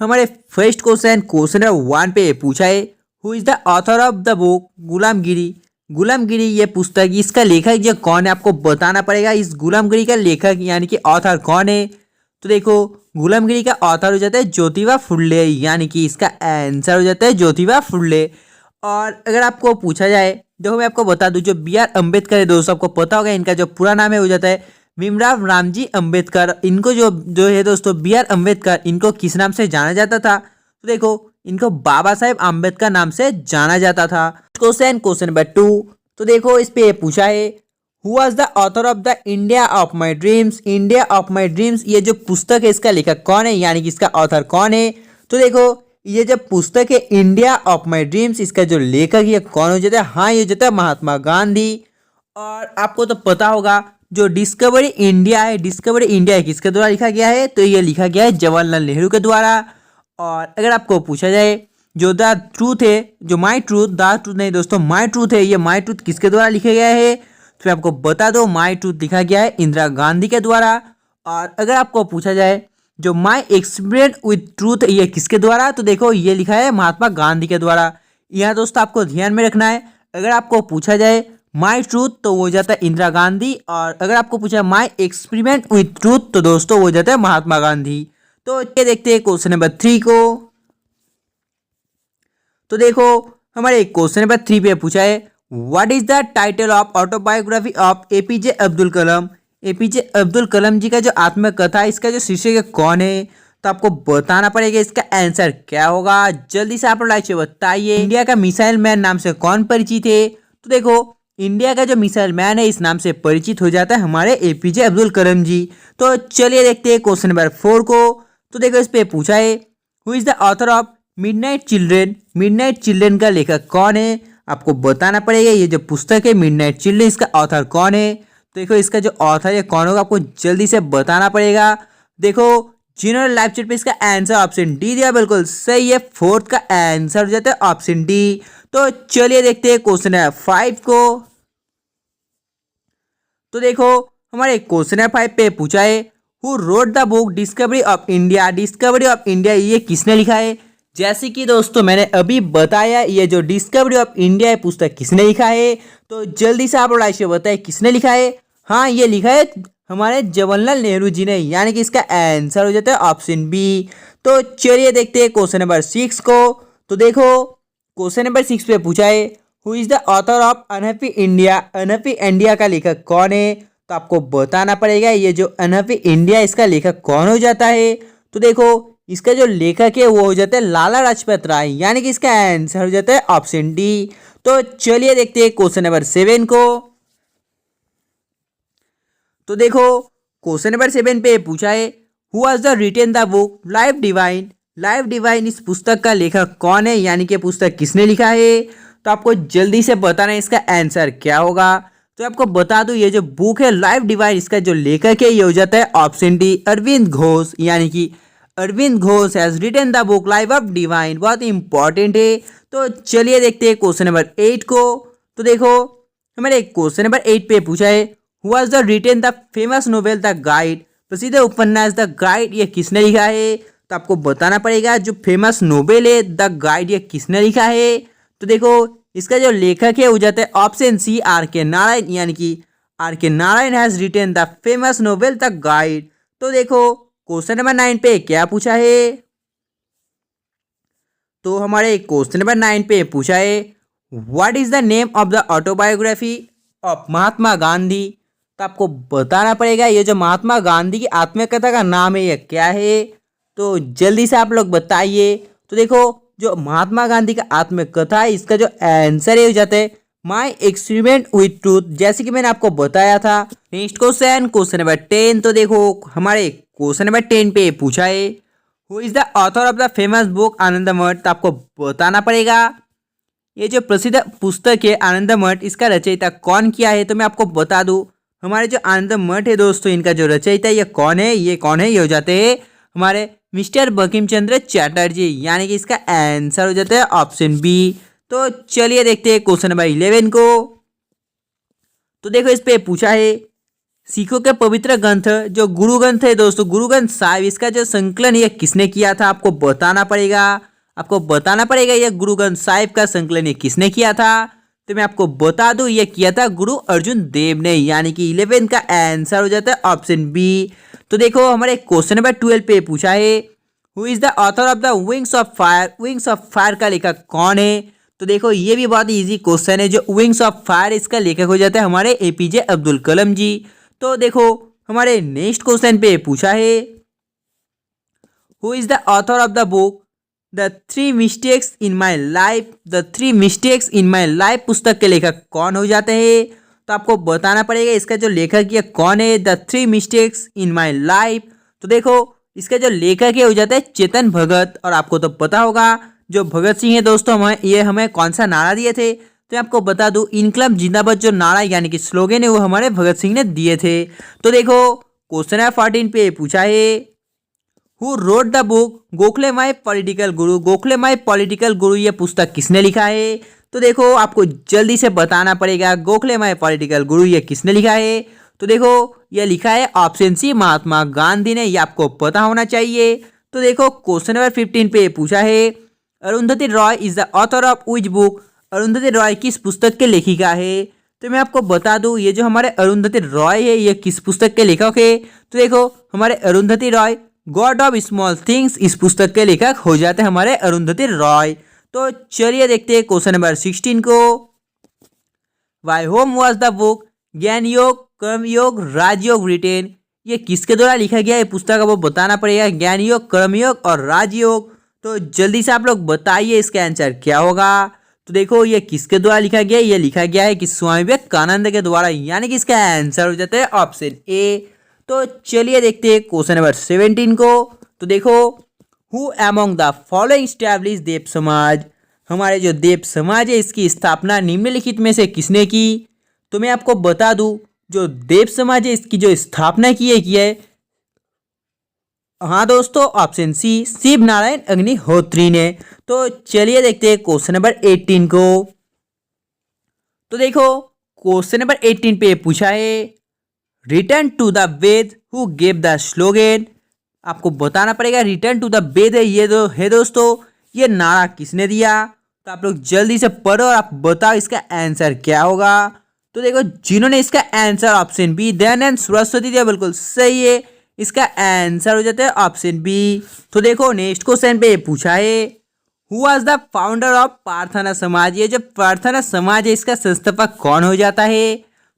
हमारे first question number 1 पे पूछा है, who is the author of the book गुलामगिरी। गुलामगिरी ये पुस्तक, इसका लेखक जो कौन है आपको बताना पड़ेगा। इस गुलामगिरी का लेखक यानी कि ऑथर कौन है। तो देखो गुलामगिरी का ऑथर हो जाता है ज्योतिबा फुले, यानी कि इसका आंसर हो जाता है ज्योतिबा फुले। और अगर आपको पूछा जाए, देखो मैं आपको बता दूं, जो B.R. अम्बेडकर है दोस्तों, आपको पता होगा इनका जो पूरा नाम है हो जाता है भीमराव रामजी अम्बेडकर। इनको जो जो है दोस्तों B.R. अम्बेडकर, इनको किस नाम से जाना जाता था। तो देखो इनको बाबा साहेब अम्बेडकर नाम से जाना जाता था। क्वेश्चन नंबर 2, तो देखो इस पे पूछा है, who was the author of the India of my dreams. India of my dreams ये जो पुस्तक है, इसका लेखक कौन है, यानी कि इसका ऑथर कौन है। तो देखो ये जो पुस्तक है इंडिया ऑफ माई ड्रीम्स, इसका जो लेखक ये कौन हो जाता है। हाँ, ये हो जाता है महात्मा गांधी। और आपको तो पता होगा जो डिस्कवरी इंडिया है, डिस्कवरी इंडिया किसके द्वारा लिखा गया है, तो ये लिखा गया है जवाहरलाल नेहरू के द्वारा। और अगर आपको पूछा जाए जो द ट्रूथ है, जो माई ट्रूथ, द ट्रूथ नहीं दोस्तों, माई ट्रूथ है, ये माई ट्रूथ किसके द्वारा लिखा गया है, तो मैं आपको बता दो माई ट्रूथ लिखा गया है इंदिरा गांधी के द्वारा। और अगर आपको पूछा जाए जो माई एक्सपीरियंस विथ ट्रूथ ये किसके द्वारा, तो देखो ये लिखा है महात्मा गांधी के द्वारा। यह दोस्तों आपको ध्यान में रखना है। अगर आपको पूछा जाए माई ट्रूथ तो वो जाता है इंदिरा गांधी, और अगर आपको पूछा माई एक्सपेरिमेंट विथ ट्रूथ तो दोस्तों वो जाता है महात्मा गांधी। तो ये देखते हैं क्वेश्चन नंबर 3 को। तो देखो हमारे क्वेश्चन नंबर 3 पे पूछा है, what is the title of autobiography of A P J Abdul Kalam. A P J Abdul Kalam ji का जो आत्मकथा है, इसका जो शीर्षक कौन है, तो आपको बताना पड़ेगा इसका आंसर क्या होगा। जल्दी से आप लोग लाइक से बताइए। इंडिया का मिसाइल मैन नाम से कौन परिचित है। तो देखो इंडिया का जो मिसाइल मैन है इस नाम से परिचित हो जाता है हमारे एपीजे अब्दुल कलाम जी। तो चलिए देखते हैं क्वेश्चन नंबर 4 को। तो देखो इस पे पूछा है, who is the author of midnight children. Midnight children का लेखक कौन है, आपको बताना पड़ेगा। ये जो पुस्तक है मिडनाइट चिल्ड्रेन, इसका ऑथर कौन है। तो देखो इसका जो ऑथर है कौन होगा, आपको जल्दी से बताना पड़ेगा। देखो जनरल लाइफ चैट पे इसका आंसर ऑप्शन डी दिया, बिल्कुल सही है। 4th का आंसर हो जाता है ऑप्शन डी। तो चलिए देखते हैं क्वेश्चन नंबर 5 को। तो देखो हमारे क्वेश्चन नंबर 5 पे पूछा है, who wrote the book discovery of India. Discovery of India ये किसने लिखा है। जैसे कि दोस्तों मैंने अभी बताया, ये जो डिस्कवरी ऑफ इंडिया है पुस्तक किसने लिखा है। तो जल्दी से आप लोग लाइक से बताइए किसने लिखा है। हाँ, ये लिखा है हमारे जवाहरलाल नेहरू जी ने, यानी कि इसका आंसर हो जाता है ऑप्शन बी। तो चलिए देखते हैं क्वेश्चन नंबर 6 को। तो देखो क्वेश्चन नंबर 6 पे पूछा है, who is the author of unhappy India. Unhappy India का लेखक कौन है, तो आपको बताना पड़ेगा। ये जो अनहैप्पी इंडिया इसका लेखक कौन हो जाता है। तो देखो इसका जो लेखक है वो हो जाता है लाला लाजपत राय, यानी कि इसका आंसर हो जाता है ऑप्शन डी। तो चलिए देखते हैं क्वेश्चन नंबर 7 को। तो देखो क्वेश्चन नंबर 7 पे पूछा है, who was the written the book Life Divine. Life Divine इस पुस्तक का लेखक कौन है, यानी कि पुस्तक किसने लिखा है। तो आपको जल्दी से बताना है इसका आंसर क्या होगा। तो आपको बता दूं ये जो बुक है लाइफ डिवाइन, इसका जो लेखक है ये हो जाता है ऑप्शन डी अरविंद घोष, यानी कि Aurobindo Ghosh has written the book Life of Divine. बहुत इंपॉर्टेंट है। तो चलिए देखते हैं क्वेश्चन नंबर 8 को। तो देखो हमारे क्वेश्चन नंबर 8 पे पूछा है, who was the written the famous novel The Guide. प्रसिद्ध उपन्यास द गाइड ये किसने लिखा है। तो आपको बताना पड़ेगा जो फेमस नोवेल है द गाइड ये किसने लिखा है। तो देखो इसका जो लेखक है वो जाता है ऑप्शन सी R.K. नारायण, यानी कि R.K. Narayan has written the famous novel The Guide. तो देखो क्वेश्चन नंबर 9 पे क्या पूछा है। तो हमारे क्वेश्चन नंबर 9 पे पूछा है, what is the name of the autobiography of Mahatma Gandhi. तो आपको बताना पड़ेगा ये जो महात्मा गांधी की आत्मकथा का नाम है ये क्या है। तो जल्दी से आप लोग बताइए। तो देखो जो महात्मा गांधी का आत्मकथा है इसका जो आंसर है हो जाता है माई एक्सपेरिमेंट विथ ट्रूथ, जैसे कि मैंने आपको बताया था। Next question, question number 10। तो देखो हमारे क्वेश्चन नंबर 10 पे पूछा है, who is the author of the famous book Anand Math. तो आपको बताना पड़ेगा ये जो प्रसिद्ध पुस्तक है आनंद मठ, इसका रचयिता कौन किया है। तो मैं आपको बता दूं हमारे जो आनंद मठ है दोस्तों, इनका जो रचयिता ये कौन है, ये कौन है, ये हो जाते हैं हमारे मिस्टर बंकिम चंद्र चैटर्जी, यानी कि इसका आंसर हो जाता है ऑप्शन बी। तो चलिए देखते हैं क्वेश्चन नंबर 11 को। तो देखो इस पे पूछा है, सिखों के पवित्र ग्रंथ जो गुरु ग्रंथ है दोस्तों, गुरु ग्रंथ साहिब, इसका जो संकलन ये किसने किया था आपको बताना पड़ेगा। आपको बताना पड़ेगा ये गुरु ग्रंथ साहिब का संकलन ये किसने किया था। तो मैं आपको बता दूं ये किया था गुरु अर्जुन देव ने, यानी कि 11 का आंसर हो जाता है ऑप्शन बी। तो देखो हमारे क्वेश्चन नंबर 12 पे पूछा है who is the author of the wings of fire. Wings of fire का लेखक कौन है। तो देखो ये भी बहुत इजी क्वेश्चन है। जो विंग्स ऑफ फायर इसका लेखक हो जाता है हमारे एपीजे अब्दुल कलाम जी। तो देखो हमारे नेक्स्ट क्वेश्चन पे पूछा है who is the author of the book the 3 mistakes in my life. The 3 mistakes in my life पुस्तक के लेखक कौन हो जाते हैं। तो आपको बताना पड़ेगा इसका जो लेखक ये कौन है। The 3 mistakes in my life. तो देखो इसका जो लेखक है हो जाता है चेतन भगत। और आपको तो पता होगा जो भगत सिंह है दोस्तों हमें कौन सा नारा दिए थे। तो मैं आपको बता दूं इनकलाब जिंदाबाद जो नारा यानी कि स्लोगन है वो हमारे भगत सिंह ने दिए थे। तो देखो क्वेश्चन नंबर 14 पे पूछा है who wrote the book Gokhale my political Guru. Gokhale my political गुरु ये पुस्तक किसने लिखा है। तो देखो आपको जल्दी से बताना पड़ेगा गोखले माई पॉलिटिकल गुरु ये किसने लिखा है। तो देखो ये लिखा है ऑप्शन सी महात्मा गांधी ने, ये आपको पता होना चाहिए। तो देखो क्वेश्चन नंबर 15 पे पूछा है Arundhati Roy is the author of which book. Arundhati Roy किस पुस्तक के लेखिका है। तो मैं आपको बता दूं ये जो हमारे अरुंधति रॉय है ये किस पुस्तक के लेखक है। तो देखो हमारे Arundhati Roy God of small things इस पुस्तक के लेखक हो जाते हैं हमारे अरुंधति रॉय। तो चलिए देखते हैं क्वेश्चन नंबर 16 को। By whom was the book Jnana Yoga कर्म योग राजयोग रिटेन। ये किसके द्वारा लिखा गया है पुस्तक आपको बताना पड़ेगा। ज्ञान योग कर्म योग और राजयोग। तो जल्दी से आप लोग बताइए इसका आंसर क्या होगा। तो देखो ये किसके द्वारा लिखा गया है। ये लिखा गया है कि स्वामी विवेकानंद के द्वारा, यानी कि इसका आंसर हो जाता है ऑप्शन ए। तो चलिए देखते हैं क्वेश्चन नंबर 17 को। तो देखो who among the following establish Dev Samaj. हमारे जो देव समाज है इसकी स्थापना निम्नलिखित में से किसने की। तो मैं आपको बता दूं जो देव समाज है इसकी जो स्थापना की है हाँ दोस्तों ऑप्शन सी शिव नारायण अग्निहोत्री ने। तो चलिए देखते हैं क्वेश्चन नंबर 18 को। तो देखो क्वेश्चन नंबर 18 पे पूछा है return to the Veda who gave the slogan. आपको बताना पड़ेगा रिटर्न टू द वेद है ये है दोस्तों ये नारा किसने दिया। तो आप लोग जल्दी से पढ़ो और आप बताओ इसका आंसर क्या होगा। तो देखो जिन्होंने इसका answer option B Dayanand Saraswati दिया बिल्कुल सही है। इसका आंसर हो जाता है ऑप्शन बी। तो देखो नेक्स्ट क्वेश्चन पे पूछा है who was the founder of प्रार्थना समाज। ये जो प्रार्थना समाज है इसका संस्थापक कौन हो जाता है।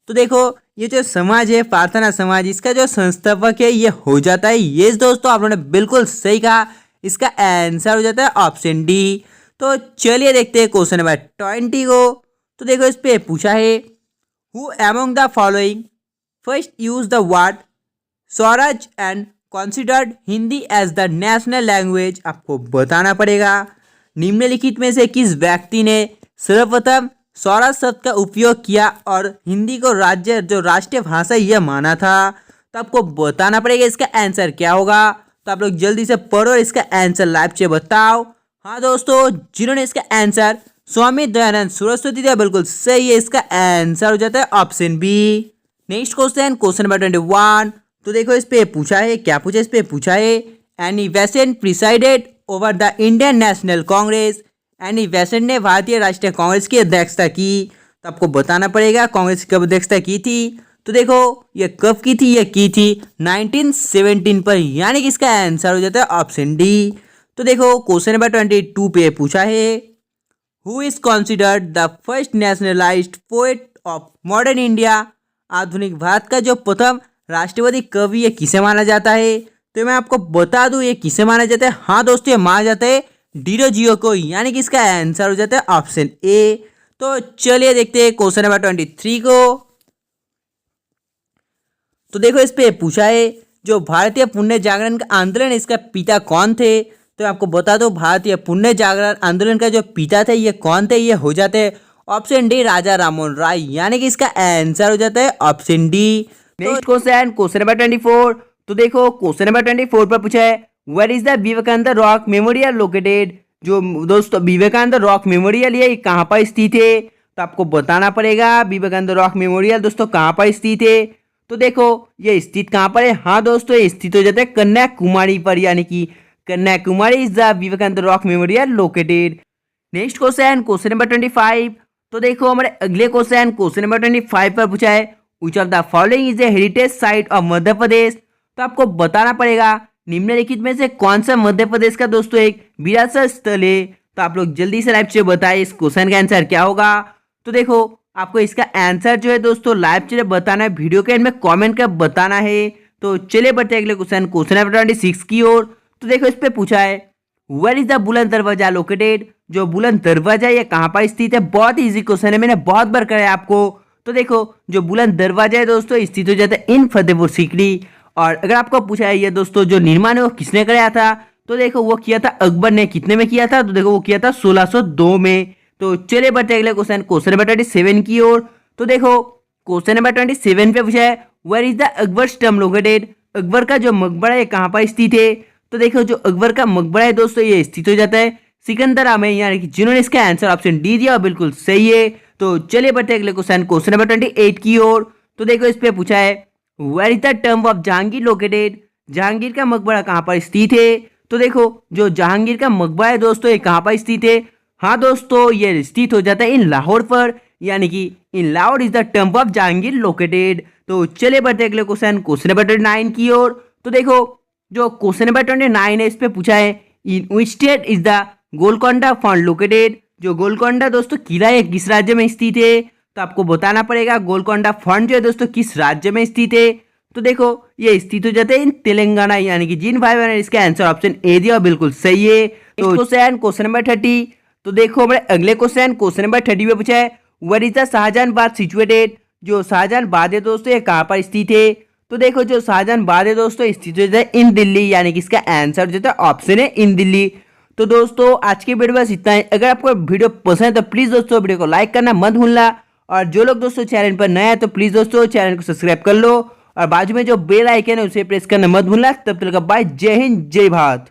तो देखो ये जो समाज है प्रार्थना समाज इसका जो संस्थापक है ये हो जाता है ये दोस्तों आप लोगों ने बिल्कुल सही कहा। इसका आंसर हो जाता है ऑप्शन डी। तो चलिए देखते हैं क्वेश्चन नंबर 20 को। तो देखो इस पे पूछा है who among the following first use the word swaraj and considered Hindi as the national language. आपको बताना पड़ेगा निम्नलिखित में से किस व्यक्ति ने सर्वप्रथम स्वराज शब्द का उपयोग किया और हिंदी को राज्य जो राष्ट्रीय भाषा यह माना था। तो आपको बताना पड़ेगा इसका आंसर क्या होगा। तो आप लोग जल्दी से पढ़ो और इसका आंसर लाइव से बताओ। हाँ दोस्तों जिन्होंने इसका आंसर स्वामी दयानंद सरस्वती दिया बिल्कुल सही है। इसका आंसर हो जाता है option B. Next question number 21। तो देखो इस पे पूछा है क्या पूछा इस पे पूछा है Annie Besant presided over the Indian national Congress. Annie Besant ने भारतीय राष्ट्रीय कांग्रेस की अध्यक्षता की। तो आपको बताना पड़ेगा कांग्रेस कब अध्यक्षता की थी। तो देखो ये कब की थी ये की थी 1917 पर, यानी कि इसका आंसर हो जाता है ऑप्शन डी। तो देखो क्वेश्चन नंबर 22 पे पूछा है who is considered the first nationalised poet of modern India. आधुनिक भारत का जो प्रथम राष्ट्रवादी कवि ये किसे माना जाता है। तो मैं आपको बता दूं ये किसे माना जाता है। हाँ दोस्तों ये माना जाता है डीरोजियो को, यानी कि इसका आंसर हो जाता है ऑप्शन ए। तो चलिए देखते हैं क्वेश्चन नंबर 23 को। तो देखो इस पे पूछा है जो भारतीय पुण्य जागरण आंदोलन इसका पिता कौन थे। तो आपको बता दो भारतीय पुण्य जागरण आंदोलन का जो पिता थे ये कौन थे। ये हो जाते हैं ऑप्शन डी राजा राममोहन राय, यानी कि इसका आंसर हो जाता है option D. Next question number 24। तो देखो क्वेश्चन नंबर 24 पर पूछा है where is the Vivekananda rock memorial located. जो दोस्तों विवेकानंद रॉक मेमोरियल ये कहाँ पर स्थित है। तो आपको बताना पड़ेगा विवेकानंद रॉक मेमोरियल दोस्तों कहाँ पर स्थित है। तो देखो ये स्थित कहाँ पर है, हाँ दोस्तों ये स्थित हो जाता है कन्याकुमारी पर, यानी कि Kanyakumari is the Vivekananda rock memorial located. Next question number 25। तो देखो हमारे अगले क्वेश्चन नंबर 25 पर पूछा है which of the following is a heritage site of Madhya Pradesh. तो आपको बताना पड़ेगा निम्नलिखित में से कौन सा मध्य प्रदेश का दोस्तों एक विरासत स्थल है। तो आप लोग जल्दी से लाइव से बताइए इस क्वेश्चन का आंसर क्या होगा। तो देखो आपको इसका आंसर जो है दोस्तों लाइव से बताना है, वीडियो के एंड में कमेंट कर बताना है। तो चलिए बढ़ते हैं अगले क्वेश्चन नंबर 26 की ओर। तो देखो इस पे पूछा है वेयर इज द बुलंद दरवाजा लोकेटेड। जो बुलंद दरवाजा ये कहाँ पर स्थित है, बहुत इजी क्वेश्चन है, मैंने बहुत बार कराया आपको। तो देखो जो बुलंद दरवाजा है दोस्तों स्थित हो जाता है इन फतेहपुर सीकरी। और अगर आपको पूछा है ये दोस्तों जो निर्माण है वो किसने कराया था, तो देखो वो किया था अकबर ने। कितने में किया था, तो देखो वो किया था 1602 में। तो चलिए बढ़ते अगले क्वेश्चन नंबर 27 की ओर। तो देखो क्वेश्चन नंबर 27 पे पूछा है where is the Akbar stump located. Akbar का जो मकबरा है कहाँ पर स्थित है। तो देखो जो अकबर का मकबरा है दोस्तों ये स्थित हो जाता है सिकंदरा में, यानी कि जिन्होंने इसका आंसर ऑप्शन डी दिया बिल्कुल सही है। तो चलिए बढ़ते अगले क्वेश्चन नंबर 28 की ओर। तो देखो इस पे पूछा है where is the term of Jahangir located. Jahangir का मकबरा कहाँ पर स्थित है। तो देखो जो जहांगीर का मकबरा है दोस्तों ये कहाँ पर स्थित है, हाँ दोस्तों ये स्थित हो जाता है इन लाहौर पर, यानी कि in Lahore is the term of Jahangir located. तो चलिए बढ़ते अगले क्वेश्चन नंबर 29 की ओर। तो देखो जो क्वेश्चन नंबर 29 है इस पे पूछा है in which state is the Golconda fort located. जो गोलकोंडा दोस्तों किला है किस राज्य में स्थित है। तो आपको बताना पड़ेगा गोलकोंडा फोर्ट जो है दोस्तों किस राज्य में स्थित है। तो देखो ये स्थित हो जाते हैं इन तेलंगाना, यानी कि जिन भाई बहन इसका आंसर ऑप्शन ए दिया बिल्कुल सही है। तो क्वेश्चन नंबर 30। तो देखो हमारे अगले क्वेश्चन नंबर 30 में पूछा है where is the Shahjahanabad situated. जो शाहजहानाबाद है दोस्तों ये कहाँ पर स्थित है। तो देखो जो शाहजहानाबाद है दोस्तों स्थित हो है इन दिल्ली, यानी कि इसका आंसर जो था ऑप्शन है इन दिल्ली। तो दोस्तों आज की वीडियो बस इतना ही। अगर आपको वीडियो पसंद है तो प्लीज दोस्तों वीडियो को लाइक करना मत भूलना, और जो लोग दोस्तों चैनल पर नए हैं तो प्लीज दोस्तों चैनल को सब्सक्राइब कर लो, और बाजू में जो बेल आइकन है उसे प्रेस करना मत भूलना। तब तक बाय, जय हिंद जय भारत।